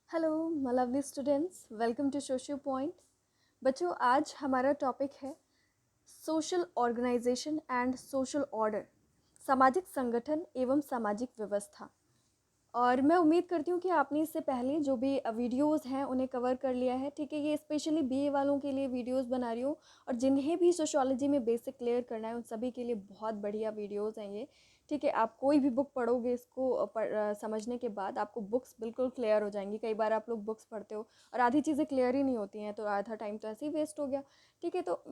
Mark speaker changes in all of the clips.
Speaker 1: Hello my lovely students, welcome to socio point. बच्चों, आज हमारा टॉपिक है social organisation and social order, सामाजिक संगठन एवं सामाजिक व्यवस्था। और मैं उम्मीद करती हूँ कि आपने इससे पहले जो भी वीडियोस हैं उन्हें कवर कर लिया है। ठीक है, ये स्पेशली बीए वालों के लिए वीडियोस बना रही हूँ और जिन्हें भी सोशियोलॉजी में बेसिक क्लियर करना है उन सभी के लिए बहुत बढ़िया वीडियोस हैं ये। ठीक है, आप कोई भी बुक पढ़ोगे इसको समझने के बाद आपको बुक्स बिल्कुल क्लियर हो जाएंगी। कई बार आप लोग बुक्स पढ़ते हो और आधी चीज़ें क्लियर ही नहीं होती हैं, तो आधा टाइम तो ऐसे ही वेस्ट हो गया। ठीक है, तो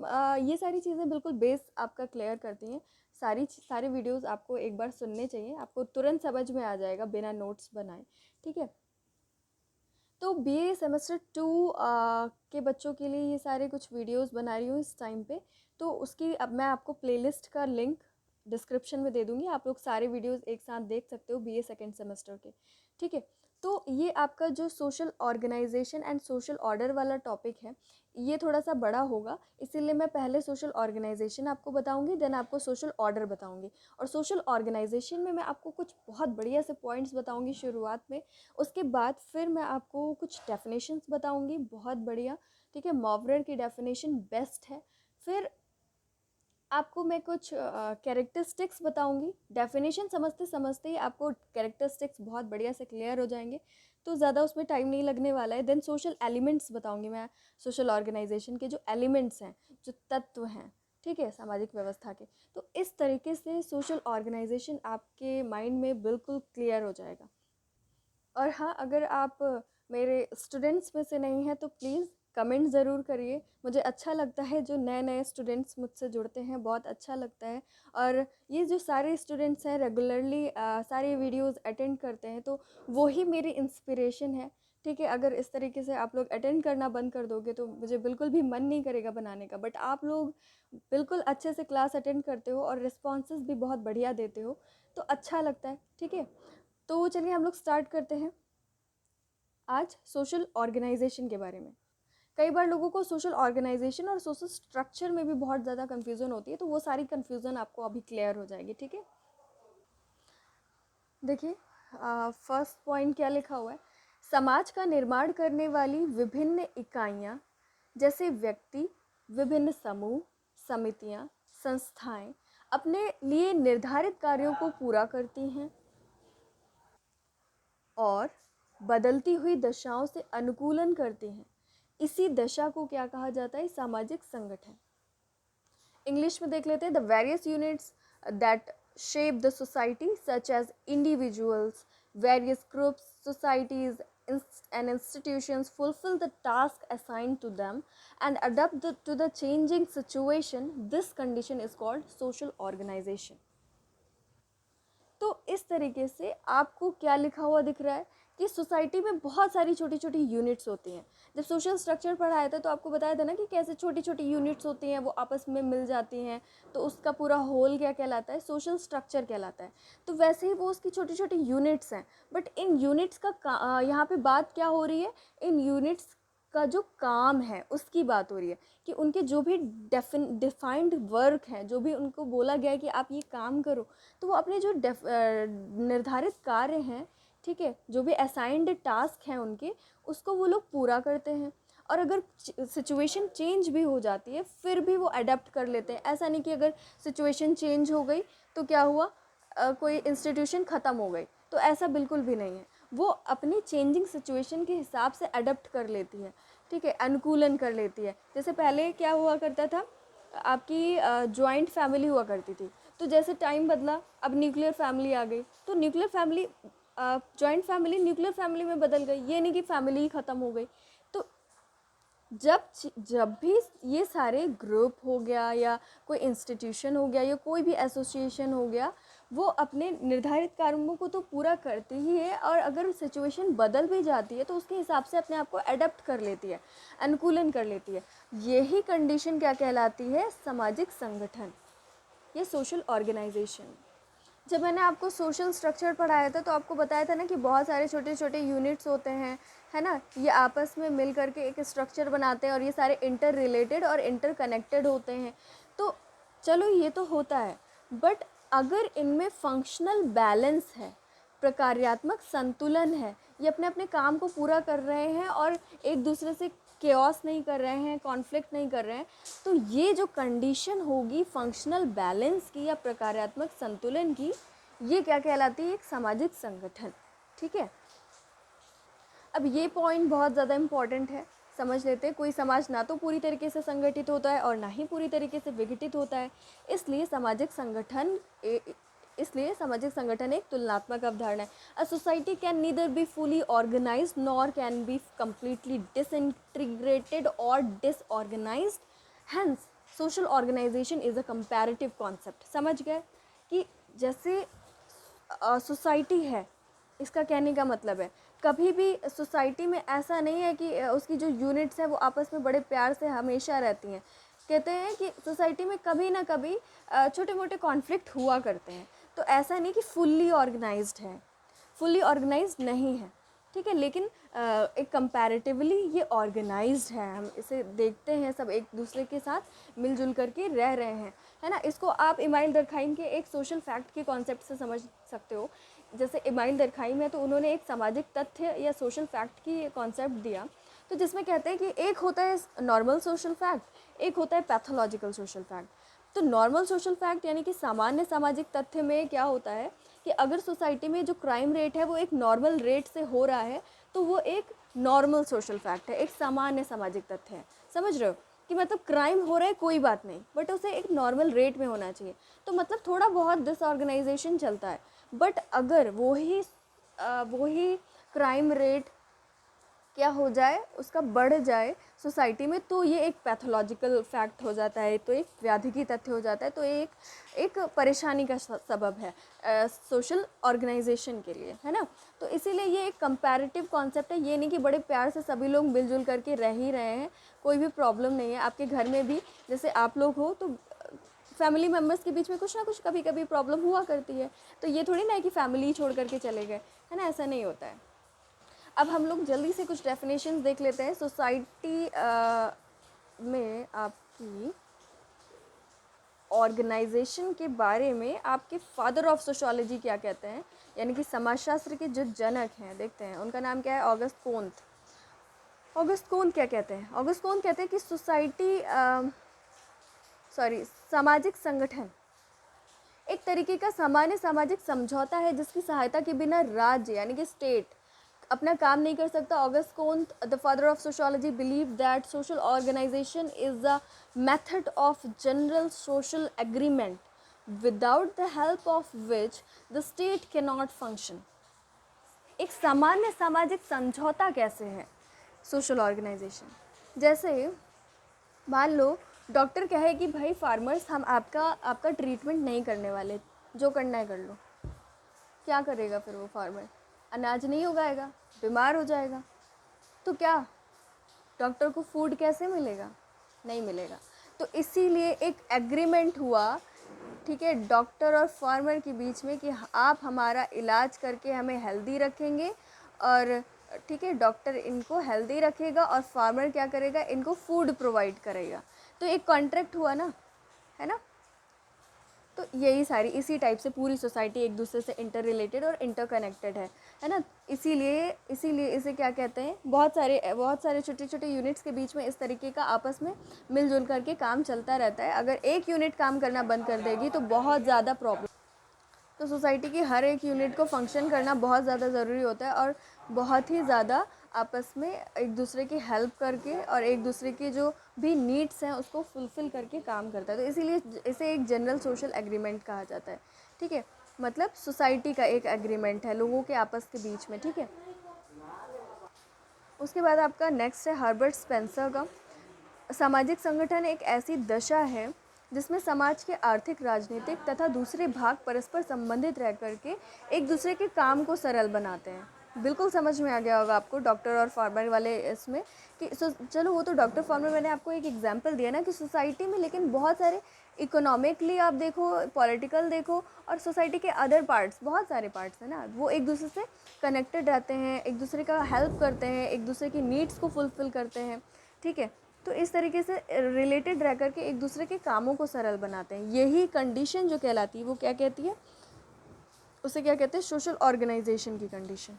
Speaker 1: ये सारी चीज़ें बिल्कुल बेस आपका क्लियर करती हैं। सारे वीडियोस आपको एक बार सुनने चाहिए, आपको तुरंत समझ में आ जाएगा बिना नोट्स बनाए। ठीक है, तो बीए सेमेस्टर 2 के बच्चों के लिए ये सारे कुछ वीडियोस बना रही हूँ इस टाइम पे। तो उसकी अब मैं आपको प्लेलिस्ट का लिंक डिस्क्रिप्शन में दे दूँगी, आप लोग सारे वीडियोस एक साथ देख सकते हो बीए सेकेंड सेमेस्टर के। ठीक है, तो ये आपका जो social organisation and social order वाला टॉपिक है ये थोड़ा सा बड़ा होगा, इसीलिए मैं पहले सोशल ऑर्गेनाइजेशन आपको बताऊंगी, देन आपको सोशल ऑर्डर बताऊंगी। और सोशल ऑर्गेनाइजेशन में मैं आपको कुछ बहुत बढ़िया से पॉइंट्स बताऊंगी शुरुआत में। उसके बाद फिर मैं आपको कुछ डेफिनेशंस बताऊंगी बहुत बढ़िया। ठीक है, मॉवरर की डेफिनेशन बेस्ट है। फिर आपको मैं कुछ कैरेक्टरिस्टिक्स बताऊंगी। डेफिनेशन समझते समझते ही आपको कैरेक्टरिस्टिक्स बहुत बढ़िया से क्लियर हो जाएंगे, तो ज़्यादा उसमें टाइम नहीं लगने वाला है। देन सोशल एलिमेंट्स बताऊंगी मैं, सोशल ऑर्गेनाइजेशन के जो एलिमेंट्स हैं, जो तत्व हैं, ठीक है, सामाजिक व्यवस्था के। तो इस तरीके से सोशल ऑर्गेनाइजेशन आपके माइंड में बिल्कुल क्लियर हो जाएगा। और हाँ, अगर आप मेरे स्टूडेंट्स में से नहीं हैं तो प्लीज़ कमेंट ज़रूर करिए। मुझे अच्छा लगता है जो नए नए स्टूडेंट्स मुझसे जुड़ते हैं, बहुत अच्छा लगता है। और ये जो सारे स्टूडेंट्स हैं रेगुलरली सारे वीडियोस अटेंड करते हैं, तो वो ही मेरी इंस्पिरेशन है। ठीक है, अगर इस तरीके से आप लोग अटेंड करना बंद कर दोगे तो मुझे बिल्कुल भी मन नहीं करेगा बनाने का। बट आप लोग बिल्कुल अच्छे से क्लास अटेंड करते हो और रिस्पॉन्सेस भी बहुत बढ़िया देते हो, तो अच्छा लगता है। ठीक है, तो चलिए हम लोग स्टार्ट करते हैं आज सोशल ऑर्गेनाइजेशन के बारे में। कई बार लोगों को सोशल ऑर्गेनाइजेशन और सोशल स्ट्रक्चर में भी बहुत ज़्यादा कन्फ्यूज़न होती है, तो वो सारी कन्फ्यूज़न आपको अभी क्लियर हो जाएगी। ठीक है, देखिए फर्स्ट पॉइंट क्या लिखा हुआ है। समाज का निर्माण करने वाली विभिन्न इकाइयाँ जैसे व्यक्ति, विभिन्न समूह, समितियाँ, संस्थाएं अपने लिए निर्धारित कार्यों को पूरा करती हैं और बदलती हुई दशाओं से अनुकूलन करती हैं। इसी दशा को क्या कहा जाता है? सामाजिक संगठन। इंग्लिश में देख लेते हैं। The various units that shape the society such as individuals, various groups, societies and institutions fulfill the task assigned to them and adapt to the changing situation. This condition is called social organization. तो इस तरीके से आपको क्या लिखा हुआ दिख रहा है कि सोसाइटी में बहुत सारी छोटी छोटी यूनिट्स होती हैं। जब सोशल स्ट्रक्चर पढ़ाया था तो आपको बताया था ना कि कैसे छोटी छोटी यूनिट्स होती हैं, वो आपस में मिल जाती हैं, तो उसका पूरा होल क्या कहलाता है? सोशल स्ट्रक्चर कहलाता है। तो वैसे ही वो उसकी छोटी छोटी यूनिट्स हैं। बट इन यूनिट्स का यहाँ पे बात क्या हो रही है? इन यूनिट्स का जो काम है उसकी बात हो रही है कि उनके जो भी डिफाइंड वर्क हैं, जो भी उनको बोला गया है कि आप ये काम करो, तो वो अपने जो निर्धारित कार्य हैं, ठीक है, जो भी असाइंड टास्क हैं उनके, उसको वो लोग पूरा करते हैं। और अगर सिचुएशन चेंज भी हो जाती है फिर भी वो अडेप्ट कर लेते हैं। ऐसा नहीं कि अगर सिचुएशन चेंज हो गई तो क्या हुआ, कोई इंस्टीट्यूशन ख़त्म हो गई, तो ऐसा बिल्कुल भी नहीं है। वो अपनी चेंजिंग सिचुएशन के हिसाब से अडेप्ट कर लेती है। ठीक है, अनुकूलन कर लेती है। जैसे पहले क्या हुआ करता था, आपकी जॉइंट फैमिली हुआ करती थी, तो जैसे टाइम बदला अब न्यूक्लियर फैमिली आ गई, तो nuclear family joint family nuclear family में बदल गई। ये नहीं कि फैमिली ही ख़त्म हो गई। तो जब भी ये सारे ग्रुप हो गया या कोई इंस्टीट्यूशन हो गया या कोई भी एसोसिएशन हो गया, वो अपने निर्धारित कार्यों को तो पूरा करती ही है, और अगर सिचुएशन बदल भी जाती है तो उसके हिसाब से अपने आप को अडेप्ट कर लेती है, अनुकूलन कर लेती है। यही कंडीशन क्या कहलाती है? सामाजिक संगठन, ये सोशल ऑर्गेनाइजेशन। जब मैंने आपको सोशल स्ट्रक्चर पढ़ाया था तो आपको बताया था ना कि बहुत सारे छोटे छोटे यूनिट्स होते हैं, है ना, ये आपस में मिल करके एक स्ट्रक्चर बनाते हैं और ये सारे इंटर रिलेटेड और इंटर कनेक्टेड होते हैं। तो चलो ये तो होता है, बट अगर इनमें फंक्शनल बैलेंस है प्रकार्यात्मक संतुलन है, ये अपने अपने काम को पूरा कर रहे हैं और एक दूसरे से केओस नहीं कर रहे हैं, कॉन्फ्लिक्ट नहीं कर रहे हैं, तो ये जो कंडीशन होगी फंक्शनल बैलेंस की या प्रकार्यात्मक संतुलन की, ये क्या कहलाती है? एक सामाजिक संगठन। ठीक है, अब ये पॉइंट बहुत ज़्यादा इम्पॉर्टेंट है, समझ लेते हैं। कोई समाज ना तो पूरी तरीके से संगठित होता है और ना ही पूरी तरीके से विघटित होता है, इसलिए सामाजिक संगठन एक तुलनात्मक अवधारणा है। A society can neither be fully organised nor can be completely disintegrated और disorganised, hence social organisation is a comparative concept. समझ गए कि जैसे सोसाइटी है, इसका कहने का मतलब है कभी भी सोसाइटी में ऐसा नहीं है कि उसकी जो यूनिट्स हैं वो आपस में बड़े प्यार से हमेशा रहती हैं। कहते हैं कि सोसाइटी में कभी ना कभी छोटे मोटे कॉन्फ्लिक्ट हुआ करते हैं, तो ऐसा नहीं कि फुल्ली ऑर्गेनाइज्ड है, फुल्ली ऑर्गेनाइज्ड नहीं है। ठीक है, लेकिन एक कंपैरेटिवली ये ऑर्गेनाइज्ड है, हम इसे देखते हैं, सब एक दूसरे के साथ मिलजुल करके रह रहे हैं, है ना। इसको आप इमाइल दरखाइम के एक सोशल फैक्ट के कॉन्सेप्ट से समझ सकते हो। जैसे इमाइल दरखाइम है तो उन्होंने एक सामाजिक तथ्य या सोशल फैक्ट की कॉन्सेप्ट दिया, तो जिसमें कहते हैं कि एक होता है नॉर्मल सोशल फैक्ट, एक होता है पैथोलॉजिकल सोशल फैक्ट। तो नॉर्मल सोशल फैक्ट यानी कि सामान्य सामाजिक तथ्य में क्या होता है कि अगर सोसाइटी में जो क्राइम रेट है वो एक नॉर्मल रेट से हो रहा है, तो वो एक नॉर्मल सोशल फैक्ट है, एक सामान्य सामाजिक तथ्य है। समझ रहे हो कि मतलब क्राइम हो रहा है कोई बात नहीं, बट उसे एक नॉर्मल रेट में होना चाहिए, तो मतलब थोड़ा बहुत डिसऑर्गेनाइजेशन चलता है। बट अगर वही क्राइम रेट क्या हो जाए, उसका बढ़ जाए सोसाइटी में, तो ये एक पैथोलॉजिकल फैक्ट हो जाता है, तो एक व्याधिकी तथ्य हो जाता है, तो एक परेशानी का सबब है सोशल ऑर्गेनाइजेशन के लिए, है ना। तो इसीलिए ये एक कंपैरेटिव कॉन्सेप्ट है, ये नहीं कि बड़े प्यार से सभी लोग मिलजुल करके रह ही रहे हैं, कोई भी प्रॉब्लम नहीं है। आपके घर में भी जैसे आप लोग हो तो फैमिली मेम्बर्स के बीच में कुछ ना कुछ कभी कभी प्रॉब्लम हुआ करती है, तो ये थोड़ी ना है कि फैमिली ही छोड़ करके चले गए, है ना, ऐसा नहीं होता है। अब हम लोग जल्दी से कुछ डेफिनेशंस देख लेते हैं। सोसाइटी में आपकी ऑर्गेनाइजेशन के बारे में आपके फादर ऑफ सोशियोलॉजी क्या कहते हैं, यानी कि समाजशास्त्र के जो जनक हैं, देखते हैं उनका नाम क्या है, ऑगस्ट कोंत। ऑगस्ट कोंत क्या कहते हैं? ऑगस्ट कोंत कहते हैं कि सामाजिक संगठन एक तरीके का सामान्य सामाजिक समझौता है जिसकी सहायता के बिना राज्य यानी कि स्टेट अपना काम नहीं कर सकता। Auguste Comte, the father of sociology, believe that social organisation is the method of general social agreement without the help of which the state can not function. एक सामान्य सामाजिक समझौता कैसे है सोशल ऑर्गेनाइजेशन? जैसे मान लो डॉक्टर कहे कि भाई फार्मर्स, हम आपका ट्रीटमेंट नहीं करने वाले, जो करना है कर लो। क्या करेगा फिर वो फार्मर? अनाज नहीं उगाएगा, बीमार हो जाएगा, तो क्या डॉक्टर को फूड कैसे मिलेगा? नहीं मिलेगा। तो इसीलिए एक एग्रीमेंट हुआ, ठीक है, डॉक्टर और फार्मर के बीच में कि आप हमारा इलाज करके हमें हेल्दी रखेंगे, और ठीक है, डॉक्टर इनको हेल्दी रखेगा और फार्मर क्या करेगा, इनको फूड प्रोवाइड करेगा। तो एक कॉन्ट्रैक्ट हुआ ना, है ना। तो यही सारी इसी टाइप से पूरी सोसाइटी एक दूसरे से इंटर रिलेटेड और इंटरकनेक्टेड है ना। इसीलिए इसे क्या कहते हैं, बहुत सारे छोटे छोटे यूनिट्स के बीच में इस तरीके का आपस में मिलजुल करके काम चलता रहता है। अगर एक यूनिट काम करना बंद कर देगी तो बहुत ज़्यादा प्रॉब्लम। तो सोसाइटी की हर एक यूनिट को फंक्शन करना बहुत ज़्यादा ज़रूरी होता है, और बहुत ही ज़्यादा आपस में एक दूसरे की हेल्प करके और एक दूसरे की जो भी नीड्स हैं उसको फुलफ़िल करके काम करता है। तो इसीलिए इसे एक जनरल सोशल एग्रीमेंट कहा जाता है। ठीक है, मतलब सोसाइटी का एक एग्रीमेंट है लोगों के आपस के बीच में। ठीक है, उसके बाद आपका नेक्स्ट है हर्बर्ट स्पेंसर का, सामाजिक संगठन एक ऐसी दशा है जिसमें समाज के आर्थिक, राजनीतिक तथा दूसरे भाग परस्पर संबंधित रह करके एक दूसरे के काम को सरल बनाते हैं। बिल्कुल समझ में आ गया होगा आपको डॉक्टर और फार्मर वाले इसमें कि चलो वो तो डॉक्टर फार्मर, मैंने आपको एक एग्जांपल दिया ना कि सोसाइटी में, लेकिन बहुत सारे इकोनॉमिकली आप देखो, पॉलिटिकल देखो, और सोसाइटी के अदर पार्ट्स, बहुत सारे पार्ट्स हैं ना, वो एक दूसरे से कनेक्टेड रहते हैं, एक दूसरे का हेल्प करते हैं, एक दूसरे की नीड्स को फुलफ़िल करते हैं। ठीक है, तो इस तरीके से रिलेटेड रह कर के एक दूसरे के कामों को सरल बनाते हैं। यही कंडीशन जो कहलाती है वो क्या कहती है, उसे क्या कहते हैं, सोशल ऑर्गेनाइजेशन की condition.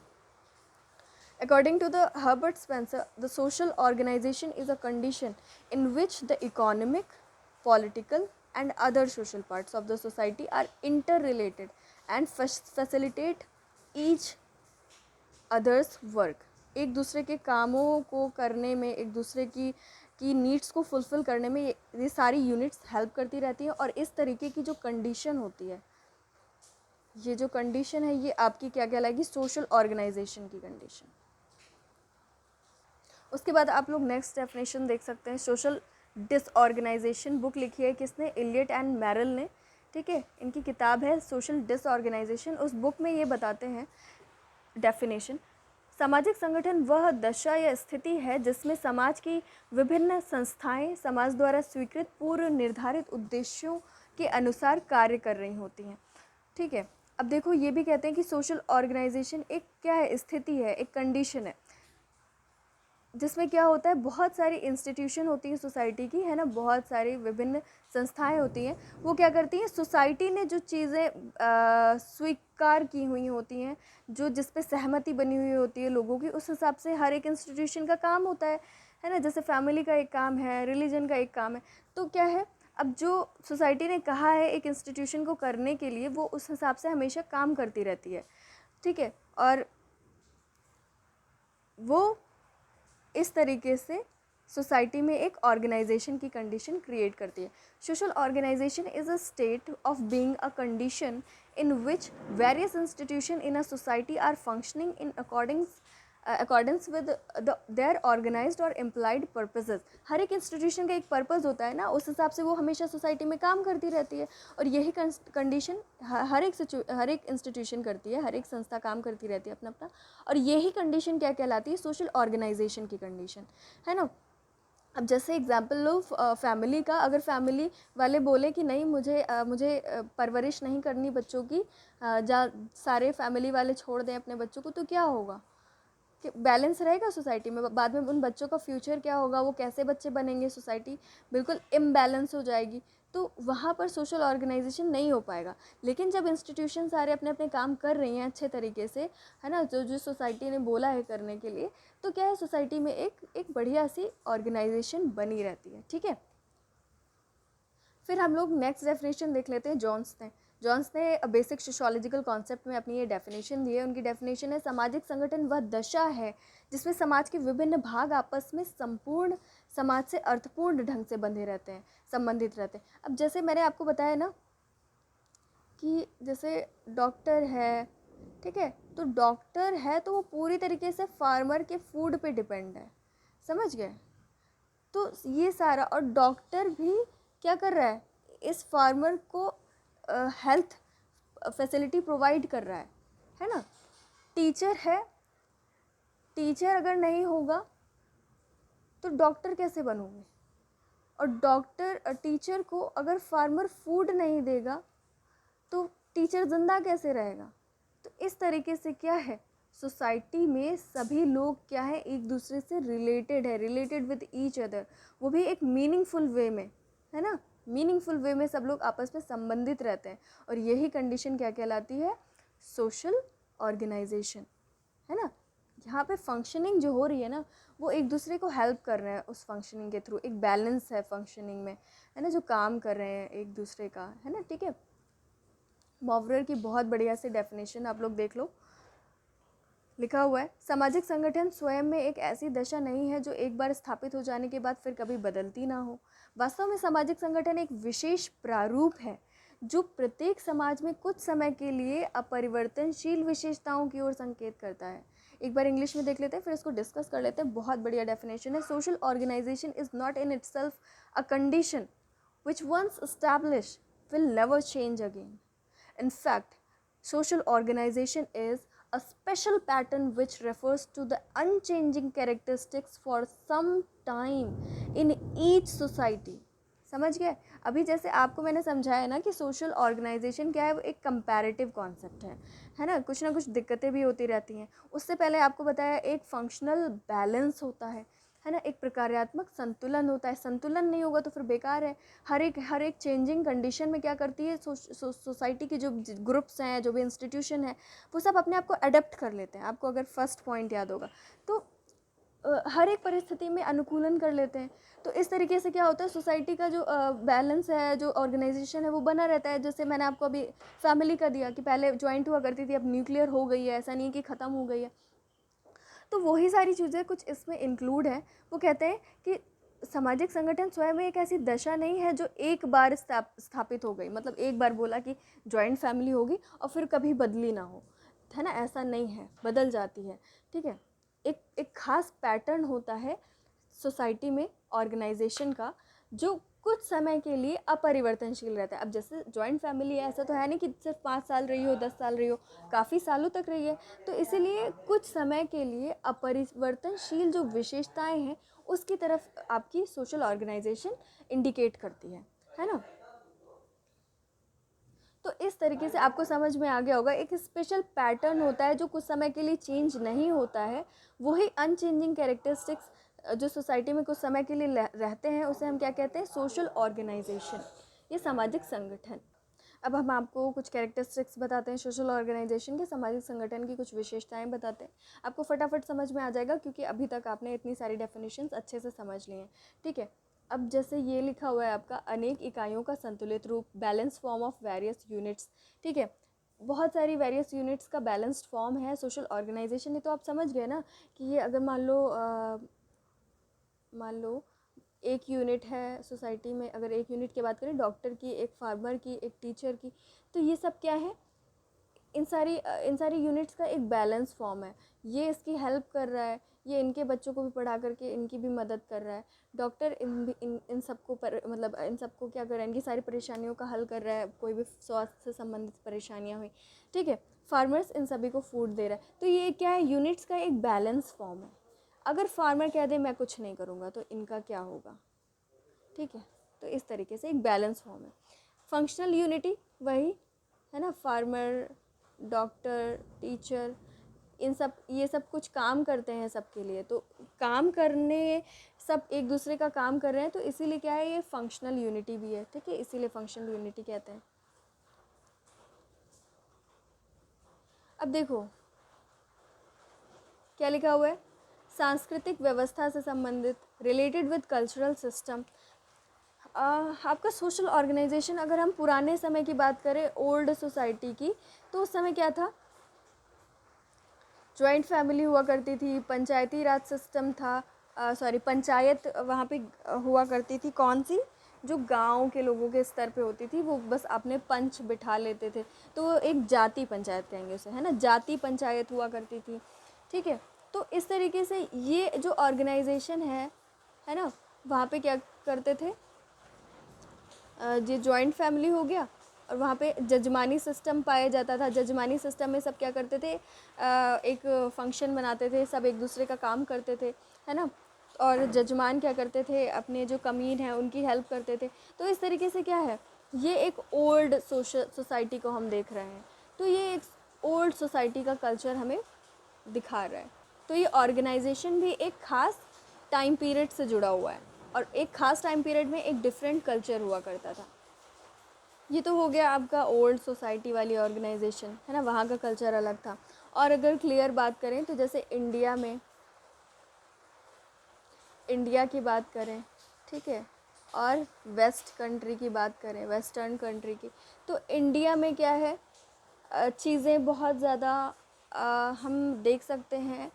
Speaker 1: According to the Herbert Spencer, the social organization is a condition in which the economic, political, and other social parts of the society are interrelated and facilitate each other's work. एक दूसरे के कामों को करने में, एक दूसरे की नीड्स को फुलफ़िल करने में ये सारी यूनिट्स हेल्प करती रहती हैं। और इस तरीके की जो कंडीशन होती है, ये जो कंडीशन है, ये आपकी क्या कहलाएगी, सोशल ऑर्गेनाइजेशन की कंडीशन। उसके बाद आप लोग नेक्स्ट डेफिनेशन देख सकते हैं, सोशल डिसऑर्गेनाइजेशन। बुक लिखी है किसने, इलियट एंड मैरल ने, ठीक है। इनकी किताब है सोशल डिसऑर्गेनाइजेशन। उस बुक में ये बताते हैं डेफिनेशन, सामाजिक संगठन वह दशा या स्थिति है जिसमें समाज की विभिन्न संस्थाएं समाज द्वारा स्वीकृत पूर्व निर्धारित उद्देश्यों के अनुसार कार्य कर रही होती हैं, ठीक है। अब देखो, ये भी कहते हैं कि सोशल ऑर्गेनाइजेशन एक क्या है, स्थिति है, एक कंडीशन है, जिसमें क्या होता है, बहुत सारी इंस्टीट्यूशन होती है सोसाइटी की, है ना, बहुत सारी विभिन्न संस्थाएं होती हैं। वो क्या करती हैं, सोसाइटी ने जो चीज़ें स्वीकार की हुई होती हैं, जो जिस पे सहमति बनी हुई होती है लोगों की, उस हिसाब से हर एक इंस्टीट्यूशन का काम होता है ना। जैसे फैमिली का एक काम है, रिलीजन का एक काम है। तो क्या है, अब जो सोसाइटी ने कहा है एक इंस्टीट्यूशन को करने के लिए, वो उस हिसाब से हमेशा काम करती रहती है, ठीक है। और वो इस तरीके से सोसाइटी में एक ऑर्गेनाइजेशन की कंडीशन क्रिएट करती है। Social organisation is a state of being a condition in which various institution in a society are functioning in accordance with their organised or implied purposes. हर एक इंस्टीट्यूशन का एक purpose होता है ना, उस हिसाब से वो हमेशा सोसाइटी में काम करती रहती है। और यही कंडीशन हर एक इंस्टीट्यूशन करती है, हर एक संस्था काम करती रहती है अपना अपना। और यही कंडीशन क्या कहलाती है, सोशल ऑर्गेनाइजेशन की कंडीशन, है ना। अब जैसे एग्जांपल लो फैमिली का, अगर फैमिली वाले बोले कि नहीं, मुझे परवरिश नहीं करनी बच्चों की, सारे फैमिली वाले छोड़ दें अपने बच्चों को, तो क्या होगा कि बैलेंस रहेगा सोसाइटी में। बाद में उन बच्चों का फ्यूचर क्या होगा, वो कैसे बच्चे बनेंगे, सोसाइटी बिल्कुल इम्बैलेंस हो जाएगी। तो वहाँ पर सोशल ऑर्गेनाइजेशन नहीं हो पाएगा। लेकिन जब इंस्टीट्यूशन सारे अपने अपने काम कर रही हैं अच्छे तरीके से, है ना, जो जो सोसाइटी ने बोला है करने के लिए, तो क्या है, सोसाइटी में एक बढ़िया सी ऑर्गेनाइजेशन बनी रहती है, ठीक है। फिर हम लोग नेक्स्ट डेफिनेशन देख लेते हैं, जॉन्स ने बेसिक सोशोलॉजिकल कॉन्सेप्ट में अपनी ये डेफिनेशन दी है। उनकी डेफिनेशन है, सामाजिक संगठन वह दशा है जिसमें समाज के विभिन्न भाग आपस में संपूर्ण समाज से अर्थपूर्ण ढंग से बंधे रहते हैं, संबंधित रहते हैं। अब जैसे मैंने आपको बताया ना कि जैसे डॉक्टर है, ठीक है, तो डॉक्टर है तो वो पूरी तरीके से फार्मर के फूड पे डिपेंड है, समझ गए। तो ये सारा, और डॉक्टर भी क्या कर रहा है, इस फार्मर को हेल्थ फैसिलिटी प्रोवाइड कर रहा है ना। टीचर है, टीचर अगर नहीं होगा तो डॉक्टर कैसे बनोगे। और टीचर को अगर फार्मर फूड नहीं देगा तो टीचर जिंदा कैसे रहेगा। तो इस तरीके से क्या है, सोसाइटी में सभी लोग क्या है, एक दूसरे से रिलेटेड विद ईच अदर, वो भी एक मीनिंगफुल वे में, है ना, मीनिंगफुल वे में सब लोग आपस में संबंधित रहते हैं। और यही कंडीशन क्या कहलाती है, सोशल ऑर्गेनाइजेशन, है ना। यहाँ पे फंक्शनिंग जो हो रही है ना, वो एक दूसरे को हेल्प कर रहे हैं उस फंक्शनिंग के थ्रू, एक बैलेंस है फंक्शनिंग में, है ना, जो काम कर रहे हैं एक दूसरे का, है ना, ठीक है। मॉवरर की बहुत बढ़िया से डेफिनेशन आप लोग देख लो, लिखा हुआ है, सामाजिक संगठन स्वयं में एक ऐसी दशा नहीं है जो एक बार स्थापित हो जाने के बाद फिर कभी बदलती ना हो। वास्तव में सामाजिक संगठन एक विशेष प्रारूप है जो प्रत्येक समाज में कुछ समय के लिए अपरिवर्तनशील विशेषताओं की ओर संकेत करता है। एक बार इंग्लिश में देख लेते हैं, फिर इसको डिस्कस कर लेते हैं। बहुत बढ़िया डेफिनेशन है, social organisation is not in itself a condition which once established will never change again. In fact, social organization is a special pattern which refers to the unchanging characteristics for some time in each society. समझ गए। अभी जैसे आपको मैंने समझाया ना कि social organisation क्या है, वो एक कंपैरेटिव कॉन्सेप्ट है ना, कुछ दिक्कतें भी होती रहती हैं। उससे पहले आपको बताया एक फंक्शनल बैलेंस होता है है ना। एक प्रकार्यात्मक संतुलन होता है, संतुलन नहीं होगा तो फिर बेकार है। हर एक चेंजिंग कंडीशन में क्या करती है सोसाइटी की जो ग्रुप्स हैं, जो भी इंस्टीट्यूशन है, वो सब अपने आप को अडेप्ट कर लेते हैं। आपको अगर फर्स्ट पॉइंट याद होगा तो हर एक परिस्थिति में अनुकूलन कर लेते हैं। तो इस तरीके से क्या होता है, सोसाइटी का जो बैलेंस है, जो ऑर्गेनाइजेशन है, वो बना रहता है। जैसे मैंने आपको अभी फैमिली का दिया कि पहले जॉइंट हुआ करती थी, अब न्यूक्लियर हो गई है, ऐसा नहीं है कि ख़त्म हो गई है। तो वही सारी चीज़ें कुछ इसमें इंक्लूड हैं। वो कहते हैं कि सामाजिक संगठन स्वयं एक ऐसी दशा नहीं है जो एक बार स्थापित हो गई, मतलब एक बार बोला कि जॉइंट फैमिली होगी और फिर कभी बदली ना हो, है ना। ऐसा नहीं है, बदल जाती है, ठीक है। एक खास पैटर्न होता है सोसाइटी में ऑर्गेनाइजेशन का, जो कुछ समय के लिए अपरिवर्तनशील रहता है। अब जैसे जॉइंट फैमिली है, ऐसा तो है नहीं कि सिर्फ 5 साल रही हो, 10 साल रही हो, काफ़ी सालों तक रही है। तो इसीलिए कुछ समय के लिए अपरिवर्तनशील जो विशेषताएं हैं उसकी तरफ आपकी सोशल ऑर्गेनाइजेशन इंडिकेट करती है ना। तो इस तरीके से आपको समझ में आ गया होगा, एक स्पेशल पैटर्न होता है जो कुछ समय के लिए चेंज नहीं होता है। वही अनचेंजिंग कैरेक्टरिस्टिक्स जो सोसाइटी में कुछ समय के लिए रहते हैं, उसे हम क्या कहते हैं, सोशल ऑर्गेनाइजेशन, ये सामाजिक संगठन। अब हम आपको कुछ कैरेक्टरिस्टिक्स बताते हैं सोशल ऑर्गेनाइजेशन के, सामाजिक संगठन की कुछ विशेषताएं बताते हैं। आपको फटाफट समझ में आ जाएगा क्योंकि अभी तक आपने इतनी सारी डेफिनेशंस अच्छे से समझ ली हैं, ठीक है। अब जैसे ये लिखा हुआ है आपका, अनेक इकाइयों का संतुलित रूप, balance form of various units, ठीक है। बहुत सारी वेरियस यूनिट्स का बैलेंस्ड फॉर्म है सोशल ऑर्गेनाइजेशन। ये तो आप समझ गए ना कि ये अगर मान लो एक यूनिट है सोसाइटी में, अगर एक यूनिट की बात करें, डॉक्टर की, एक फार्मर की, एक टीचर की, तो ये सब क्या है, इन सारी यूनिट्स का एक बैलेंस फॉर्म है। ये इसकी हेल्प कर रहा है, ये इनके बच्चों को भी पढ़ा करके इनकी भी मदद कर रहा है। डॉक्टर इन सबको मतलब इन सबको क्या कर रहा है, इनकी सारी परेशानियों का हल कर रहा है, कोई भी स्वास्थ्य से संबंधित परेशानियां हुई, ठीक है। फार्मर्स इन सभी को फूड दे रहा है। तो ये क्या है, यूनिट्स का एक बैलेंस फॉर्म है। अगर फार्मर कह दे मैं कुछ नहीं करूँगा तो इनका क्या होगा, ठीक है। तो इस तरीके से एक बैलेंस फॉर्म है। फंक्शनल यूनिटी वही है ना, फार्मर, डॉक्टर, टीचर, इन सब, ये सब कुछ काम करते हैं सबके लिए, तो काम करने, सब एक दूसरे का काम कर रहे हैं, तो इसीलिए क्या है, ये फंक्शनल यूनिटी भी है, ठीक है। इसीलिए फंक्शनल यूनिटी कहते हैं। अब देखो क्या लिखा हुआ है, सांस्कृतिक व्यवस्था से संबंधित, रिलेटेड विद कल्चरल सिस्टम। आपका सोशल ऑर्गेनाइजेशन, अगर हम पुराने समय की बात करें, ओल्ड सोसाइटी की, तो उस समय क्या था, जॉइंट फैमिली हुआ करती थी, पंचायती राज सिस्टम था, पंचायत वहाँ पे हुआ करती थी। कौन सी, जो गांव के लोगों के स्तर पे होती थी, वो बस अपने पंच बिठा लेते थे, तो एक जाति पंचायत कहेंगे उसे, है ना, जाति पंचायत हुआ करती थी, ठीक है। तो इस तरीके से ये जो ऑर्गेनाइजेशन है ना, वहाँ पे क्या करते थे, ये जॉइंट फैमिली हो गया, और वहाँ पे जजमानी सिस्टम पाया जाता था। जजमानी सिस्टम में सब क्या करते थे, एक फंक्शन बनाते थे, सब एक दूसरे का काम करते थे, है ना, और जजमान क्या करते थे, अपने जो कमीन हैं उनकी हेल्प करते थे। तो इस तरीके से क्या है, ये एक ओल्ड सोसाइटी को हम देख रहे हैं। तो ये एक ओल्ड सोसाइटी का कल्चर हमें दिखा रहा है। तो ये ऑर्गेनाइजेशन भी एक ख़ास टाइम पीरियड से जुड़ा हुआ है, और एक ख़ास टाइम पीरियड में एक डिफरेंट कल्चर हुआ करता था। ये तो हो गया आपका ओल्ड सोसाइटी वाली ऑर्गेनाइजेशन, है ना, वहाँ का कल्चर अलग था। और अगर क्लियर बात करें तो जैसे इंडिया की बात करें, ठीक है, और वेस्ट कंट्री की बात करें, वेस्टर्न कंट्री की, तो इंडिया में क्या है, चीज़ें बहुत ज़्यादा हम देख सकते हैं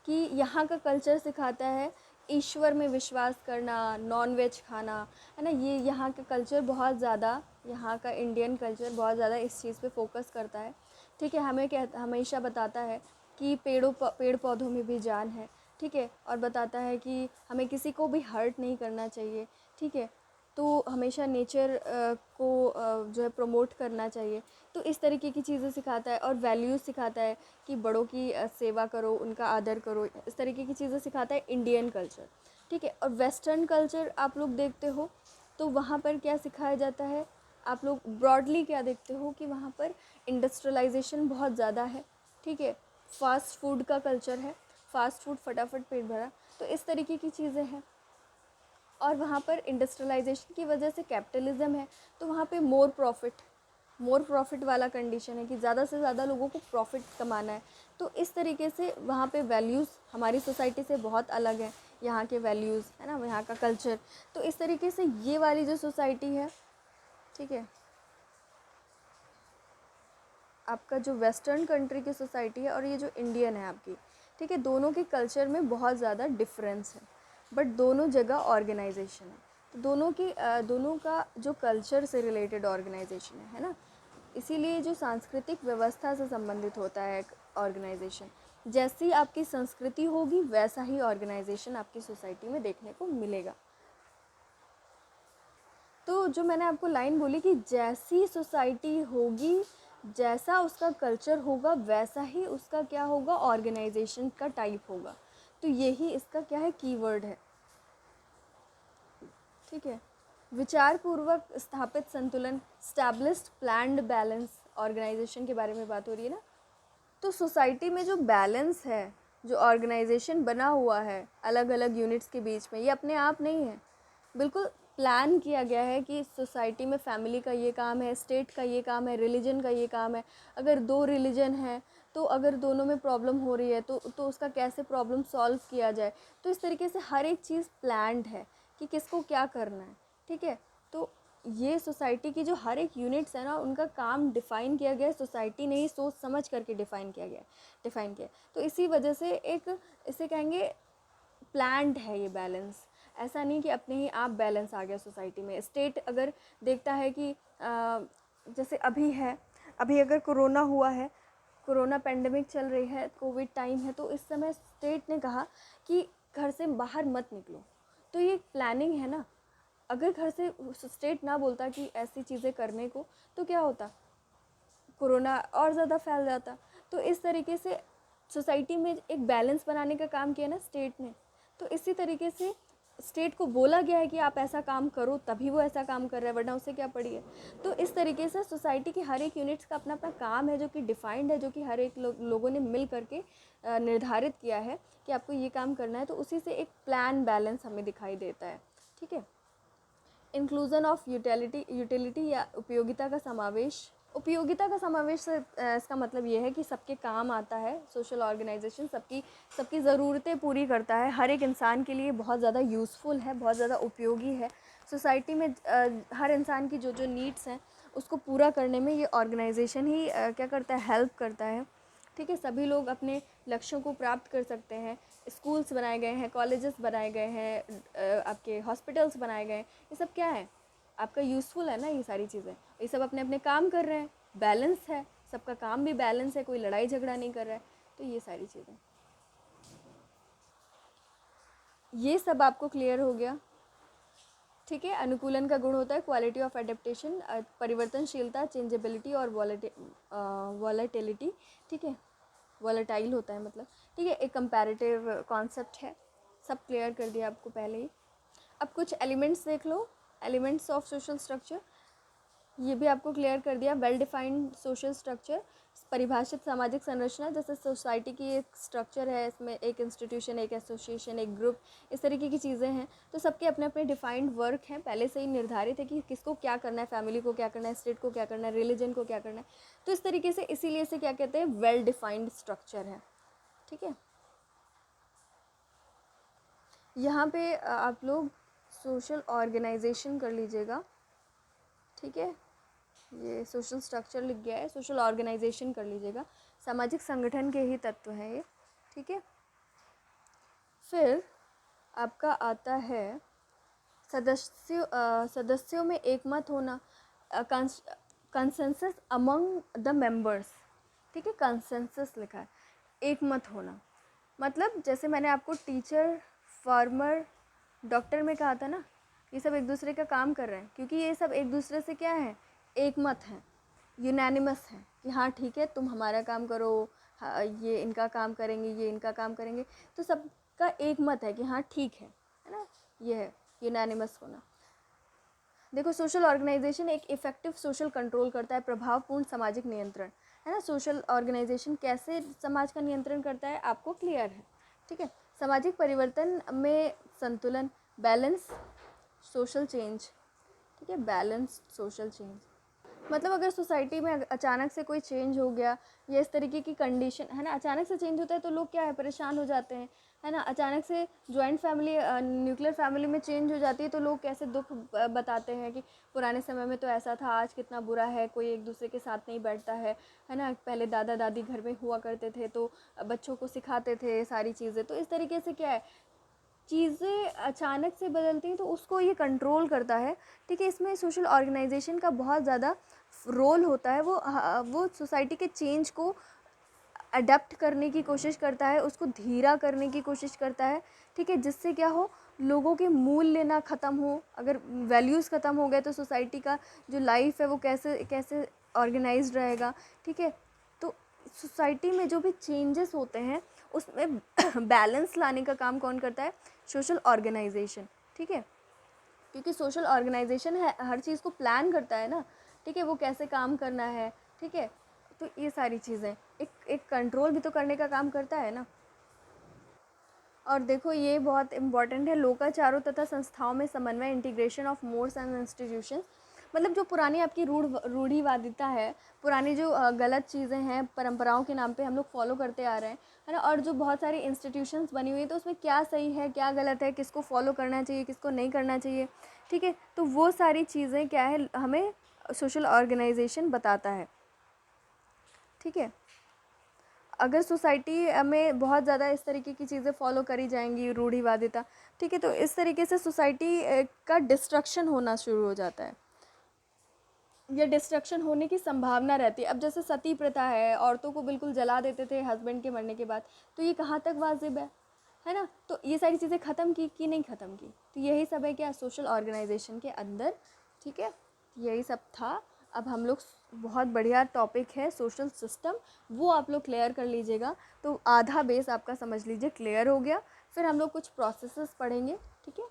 Speaker 1: कि यहाँ का कल्चर सिखाता है ईश्वर में विश्वास करना, नॉन वेज खाना, है ना। ये यहाँ का कल्चर बहुत ज़्यादा, यहाँ का इंडियन कल्चर बहुत ज़्यादा इस चीज़ पे फोकस करता है, ठीक है। हमें हमेशा बताता है कि पेड़ पौधों में भी जान है, ठीक है, और बताता है कि हमें किसी को भी हर्ट नहीं करना चाहिए, ठीक है। तो हमेशा नेचर को जो है प्रमोट करना चाहिए। तो इस तरीके की चीज़ें सिखाता है, और वैल्यूज़ सिखाता है कि बड़ों की सेवा करो, उनका आदर करो, इस तरीके की चीज़ें सिखाता है इंडियन कल्चर, ठीक है। और वेस्टर्न कल्चर आप लोग देखते हो तो वहाँ पर क्या सिखाया जाता है, आप लोग ब्रॉडली क्या देखते हो कि वहाँ पर इंडस्ट्रियलाइजेशन बहुत ज़्यादा है, ठीक है, फास्ट फूड का कल्चर है। फास्ट फूड, फटाफट पेट भरा, तो इस तरीके की चीज़ें हैं। और वहाँ पर इंडस्ट्रियलाइजेशन की वजह से कैपिटलिज्म है, तो वहाँ पे मोर प्रॉफिट वाला कंडीशन है कि ज़्यादा से ज़्यादा लोगों को प्रॉफिट कमाना है। तो इस तरीके से वहाँ पे वैल्यूज़ हमारी सोसाइटी से बहुत अलग है, यहाँ के वैल्यूज़, है ना, यहाँ का कल्चर। तो इस तरीके से ये वाली जो सोसाइटी है, ठीक है, आपका जो वेस्टर्न कंट्री की सोसाइटी है और ये जो इंडियन है आपकी, ठीक है, दोनों के कल्चर में बहुत ज़्यादा डिफरेंस है, बट दोनों जगह ऑर्गेनाइजेशन है। तो दोनों का जो कल्चर से रिलेटेड ऑर्गेनाइजेशन है ना, इसीलिए जो सांस्कृतिक व्यवस्था से संबंधित होता है ऑर्गेनाइजेशन, जैसी आपकी संस्कृति होगी वैसा ही ऑर्गेनाइजेशन आपकी सोसाइटी में देखने को मिलेगा। तो जो मैंने आपको लाइन बोली कि जैसी सोसाइटी होगी, जैसा उसका कल्चर होगा, वैसा ही उसका क्या होगा, ऑर्गेनाइजेशन का टाइप होगा। तो यही इसका क्या है, कीवर्ड है, ठीक है। विचार पूर्वक स्थापित संतुलन, स्टैब्लिश्ड प्लान्ड बैलेंस ऑर्गेनाइजेशन के बारे में बात हो रही है ना। तो सोसाइटी में जो बैलेंस है, जो ऑर्गेनाइजेशन बना हुआ है अलग अलग यूनिट्स के बीच में, ये अपने आप नहीं है, बिल्कुल प्लान किया गया है कि सोसाइटी में फैमिली का ये काम है, स्टेट का ये काम है, रिलीजन का ये काम है। अगर 2 रिलीजन है तो अगर दोनों में प्रॉब्लम हो रही है तो उसका कैसे प्रॉब्लम सॉल्व किया जाए। तो इस तरीके से हर एक चीज़ प्लान्ड है कि किसको क्या करना है, ठीक है। तो ये सोसाइटी की जो हर एक यूनिट्स है ना, उनका काम डिफ़ाइन किया गया है, सोसाइटी ने ही सोच समझ करके डिफ़ाइन किया। तो इसी वजह से एक, इसे कहेंगे प्लान्ड है ये बैलेंस। ऐसा नहीं कि अपने ही आप बैलेंस आ गया सोसाइटी में। स्टेट अगर देखता है कि जैसे अभी अगर कोरोना हुआ है, कोरोना पेंडेमिक चल रही है, कोविड टाइम है, तो इस समय स्टेट ने कहा कि घर से बाहर मत निकलो। तो ये प्लानिंग है ना। अगर घर से स्टेट ना बोलता कि ऐसी चीज़ें करने को, तो क्या होता, कोरोना और ज़्यादा फैल जाता। तो इस तरीके से सोसाइटी में एक बैलेंस बनाने का काम किया ना स्टेट ने। तो इसी तरीके से स्टेट को बोला गया है कि आप ऐसा काम करो, तभी वो ऐसा काम कर रहा है, वरना उसे क्या पड़ी है। तो इस तरीके से सोसाइटी की हर एक यूनिट्स का अपना अपना काम है, जो कि डिफाइंड है, जो कि हर एक लोगों ने मिल करके निर्धारित किया है कि आपको ये काम करना है। तो उसी से एक प्लान बैलेंस हमें दिखाई देता है, ठीक है। इंक्लूजन ऑफ यूटिलिटी या उपयोगिता का समावेश से इसका मतलब ये है कि सबके काम आता है। सोशल ऑर्गेनाइजेशन सबकी ज़रूरतें पूरी करता है, हर एक इंसान के लिए बहुत ज़्यादा यूज़फुल है, बहुत ज़्यादा उपयोगी है। सोसाइटी में हर इंसान की जो जो नीड्स हैं उसको पूरा करने में ये ऑर्गेनाइजेशन ही क्या करता है, हेल्प करता है, ठीक है। सभी लोग अपने लक्ष्यों को प्राप्त कर सकते हैं। स्कूल्स बनाए गए हैं, कॉलेजेस बनाए गए हैं, आपके हॉस्पिटल्स बनाए गए हैं। ये सब क्या है, आपका यूज़फुल है ना। ये सारी चीज़ें, ये सब अपने अपने काम कर रहे हैं, बैलेंस है, सबका काम भी बैलेंस है, कोई लड़ाई झगड़ा नहीं कर रहा है। तो ये सारी चीज़ें, ये सब आपको क्लियर हो गया, ठीक है। अनुकूलन का गुण होता है क्वालिटी ऑफ एडेप्टेशन, परिवर्तनशीलता, चेंजेबिलिटी और वॉलेटिलिटी, ठीक है, वॉलेटाइल होता है मतलब, ठीक है। एक कंपैरेटिव कॉन्सेप्ट है, सब क्लियर कर दिया आपको पहले ही। अब कुछ एलिमेंट्स देख लो, एलिमेंट्स ऑफ सोशल स्ट्रक्चर, ये भी आपको क्लियर कर दिया। वेल डिफाइंड सोशल स्ट्रक्चर, परिभाषित सामाजिक संरचना, जैसे सोसाइटी की एक स्ट्रक्चर है, इसमें एक इंस्टीट्यूशन, एक एसोसिएशन, एक ग्रुप, इस तरीके की चीज़ें हैं। तो सबके अपने अपने डिफाइंड वर्क हैं, पहले से ही निर्धारित है कि किसको क्या करना है, फैमिली को क्या करना है, स्टेट को क्या करना है, रिलीजन को क्या करना है। तो इस तरीके से, इसीलिए इसे क्या कहते हैं, वेल डिफाइंड स्ट्रक्चर है, ठीक है। यहाँ पे आप लोग सोशल ऑर्गेनाइजेशन कर लीजिएगा, ठीक है। ये सोशल स्ट्रक्चर लिख गया है, सोशल ऑर्गेनाइजेशन कर लीजिएगा। सामाजिक संगठन के ही तत्व हैं ये, ठीक है। फिर आपका आता है सदस्यों में एकमत होना, कंसेंसस अमंग द मेंबर्स, ठीक है। कंसेंसस लिखा है, एकमत होना, मतलब जैसे मैंने आपको टीचर, फार्मर, डॉक्टर में कहा था ना, ये सब एक दूसरे का काम कर रहे हैं, क्योंकि ये सब एक दूसरे से क्या है, एकमत है, यूनानिमस है कि हाँ ठीक है, तुम हमारा काम करो, हाँ, ये इनका काम करेंगे, ये इनका काम करेंगे। तो सबका एक मत है कि हाँ ठीक है ना। ये है यूनानिमस होना। देखो, सोशल ऑर्गेनाइजेशन एक इफ़ेक्टिव सोशल कंट्रोल करता है, प्रभावपूर्ण सामाजिक नियंत्रण, है ना। सोशल ऑर्गेनाइजेशन कैसे समाज का नियंत्रण करता है, आपको क्लियर है, ठीक है। सामाजिक परिवर्तन में संतुलन, बैलेंस, सोशल चेंज, ठीक है, बैलेंस सोशल चेंज। मतलब अगर सोसाइटी में अचानक से कोई चेंज हो गया या इस तरीके की कंडीशन है ना, अचानक से चेंज होता है तो लोग क्या है, परेशान हो जाते हैं, है ना। अचानक से जॉइंट फैमिली न्यूक्लियर फैमिली में चेंज हो जाती है तो लोग कैसे दुख बताते हैं कि पुराने समय में तो ऐसा था, आज कितना बुरा है, कोई एक दूसरे के साथ नहीं बैठता है ना। पहले दादा दादी घर में हुआ करते थे तो बच्चों को सिखाते थे सारी चीज़ें। तो इस तरीके से क्या है, चीज़ें अचानक से बदलती हैं तो उसको ये कंट्रोल करता है, ठीक है। इसमें सोशल ऑर्गेनाइजेशन का बहुत ज़्यादा रोल होता है। वो सोसाइटी के चेंज को अडेप्ट करने की कोशिश करता है, उसको धीरा करने की कोशिश करता है, ठीक है। जिससे क्या हो, लोगों के मूल्य ना ख़त्म हो। अगर वैल्यूज़ ख़त्म हो गए तो सोसाइटी का जो लाइफ है वो कैसे कैसे ऑर्गेनाइज्ड रहेगा, ठीक है। तो सोसाइटी में जो भी चेंजेस होते हैं उसमें बैलेंस लाने का काम कौन करता है, सोशल ऑर्गेनाइजेशन, ठीक है। क्योंकि सोशल ऑर्गेनाइजेशन है, हर चीज़ को प्लान करता है ना, ठीक है, वो कैसे काम करना है, ठीक है। तो ये सारी चीज़ें एक एक कंट्रोल भी तो करने का काम करता है ना। और देखो ये बहुत इम्पॉर्टेंट है, लोकाचारों तथा संस्थाओं में समन्वय, integration of modes and institutions. मतलब जो पुरानी आपकी रूढ़िवादिता है, पुरानी जो गलत चीज़ें हैं, परंपराओं के नाम पे हम लोग फॉलो करते आ रहे हैं, है ना। और जो बहुत सारी इंस्टीट्यूशंस बनी हुई है तो उसमें क्या सही है क्या गलत है, किसको फॉलो करना चाहिए किसको नहीं करना चाहिए, ठीक है। तो वो सारी चीज़ें क्या है, हमें सोशल ऑर्गेनाइजेशन बताता है, ठीक है। अगर सोसाइटी में बहुत ज़्यादा इस तरीके की चीज़ें फॉलो करी जाएंगी, रूढ़िवादिता, ठीक है, तो इस तरीके से सोसाइटी का डिस्ट्रक्शन होना शुरू हो जाता है या डिस्ट्रक्शन होने की संभावना रहती है। अब जैसे सती प्रथा है, औरतों को बिल्कुल जला देते थे हस्बैंड के मरने के बाद, तो ये कहाँ तक वाजिब है ना। तो ये सारी चीज़ें ख़त्म की कि नहीं ख़त्म की, तो यही सब है क्या, सोशल ऑर्गेनाइजेशन के अंदर, ठीक है। यही सब था। अब हम लोग, बहुत बढ़िया टॉपिक है सोशल सिस्टम, वो आप लोग क्लियर कर लीजिएगा तो आधा बेस आपका समझ लीजिए क्लियर हो गया। फिर हम लोग कुछ प्रोसेसेस पढ़ेंगे, ठीक है।